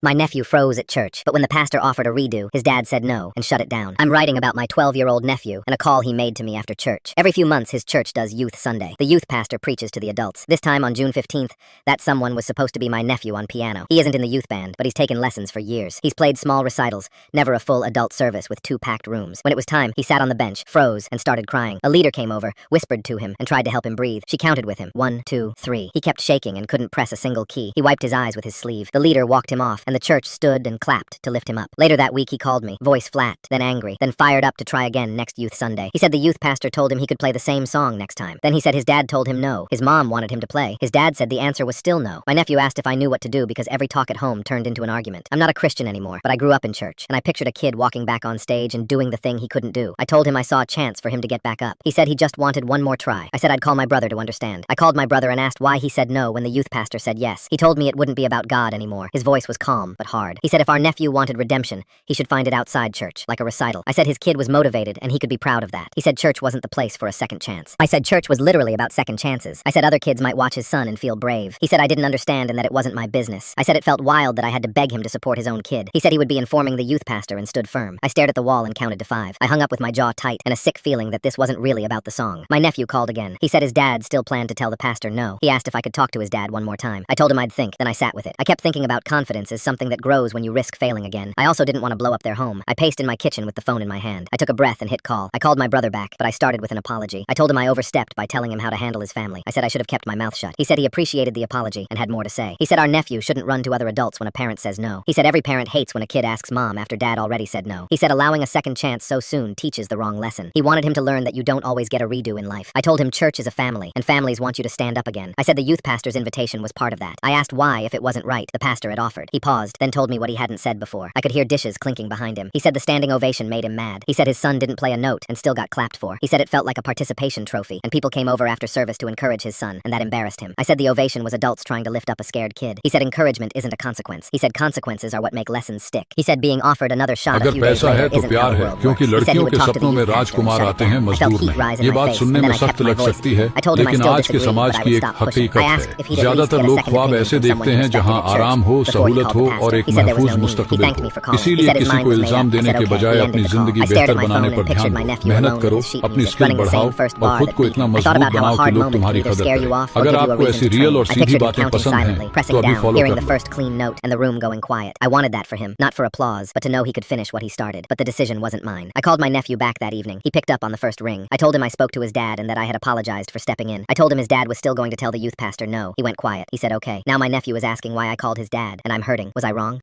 My nephew froze at church, but when the pastor offered a redo, his dad said no and shut it down. I'm writing about my 12-year-old nephew and a call he made to me after church. Every few months, his church does Youth Sunday. The youth pastor preaches to the adults. This time on June 15th, that someone was supposed to be my nephew on piano. He isn't in the youth band, but he's taken lessons for years. He's played small recitals, never a full adult service with 2 packed rooms. When it was time, he sat on the bench, froze, and started crying. A leader came over, whispered to him, and tried to help him breathe. She counted with him. 1, 2, 3. He kept shaking and couldn't press a single key. He wiped his eyes with his sleeve. The leader walked him off, and the church stood and clapped to lift him up. Later that week he called me, voice flat, then angry, then fired up to try again next Youth Sunday. He said the youth pastor told him he could play the same song next time. Then he said his dad told him no. His mom wanted him to play. His dad said the answer was still no. My nephew asked if I knew what to do because every talk at home turned into an argument. I'm not a Christian anymore, but I grew up in church, and I pictured a kid walking back on stage and doing the thing he couldn't do. I told him I saw a chance for him to get back up. He said he just wanted one more try. I said I'd call my brother to understand. I called my brother and asked why he said no when the youth pastor said yes. He told me it wouldn't be about God anymore. His voice was calm, but hard. He said if our nephew wanted redemption, he should find it outside church, like a recital. I said his kid was motivated and he could be proud of that. He said church wasn't the place for a second chance. I said church was literally about second chances. I said other kids might watch his son and feel brave. He said I didn't understand and that it wasn't my business. I said it felt wild that I had to beg him to support his own kid. He said he would be informing the youth pastor and stood firm. I stared at the wall and counted to 5. I hung up with my jaw tight and a sick feeling that this wasn't really about the song. My nephew called again. He said his dad still planned to tell the pastor no. He asked if I could talk to his dad one more time. I told him I'd think, then I sat with it. I kept thinking about confidence as something that grows when you risk failing again. I also didn't want to blow up their home. I paced in my kitchen with the phone in my hand. I took a breath and hit call. I called my brother back, but I started with an apology. I told him I overstepped by telling him how to handle his family. I said I should have kept my mouth shut. He said he appreciated the apology and had more to say. He said our nephew shouldn't run to other adults when a parent says no. He said every parent hates when a kid asks mom after dad already said no. He said allowing a second chance so soon teaches the wrong lesson. He wanted him to learn that you don't always get a redo in life. I told him church is a family, and families want you to stand up again. I said the youth pastor's invitation was part of that. I asked why, if it wasn't right, the pastor had offered. He paused, then told me what he hadn't said before. I could hear dishes clinking behind him. He said the standing ovation made him mad. He said his son didn't play a note and still got clapped for. He said it felt like a participation trophy, and people came over after service to encourage his son, and that embarrassed him. I said the ovation was adults trying to lift up a scared kid. He said encouragement isn't a consequence. He said consequences are what make lessons stick. He said being offered another shot a few days later isn't how the world works. He said he would talk to the youth pastor and shut it down. I felt heat rise in my face, and then I kept my voice. I told him I still disagreed, but I would stop pushing. I asked if he'd at least get a second opinion from someone who respected the church before he called the pastor. He said there was no need. He thanked me for calling. He said his mind was made up. I said okay. He ended the call. I stared at my phone and pictured my nephew alone with his sheet music, running the same first bar that beat him. I thought about how a hard moment can either scare you off or give you a reason to train. I pictured him counting silently, pressing down, hearing the first clean note, and the room going quiet. I wanted that for him, not for applause, but to know he could finish what he started. But the decision wasn't mine. I called my nephew back that evening. He picked up on the first ring. I told him I spoke to his dad and that I had apologized for stepping in. I told him his dad was still going to tell the youth pastor no. He went quiet. He said okay. Now my nephew is asking why I called his dad, and I'm hurting. Was I wrong?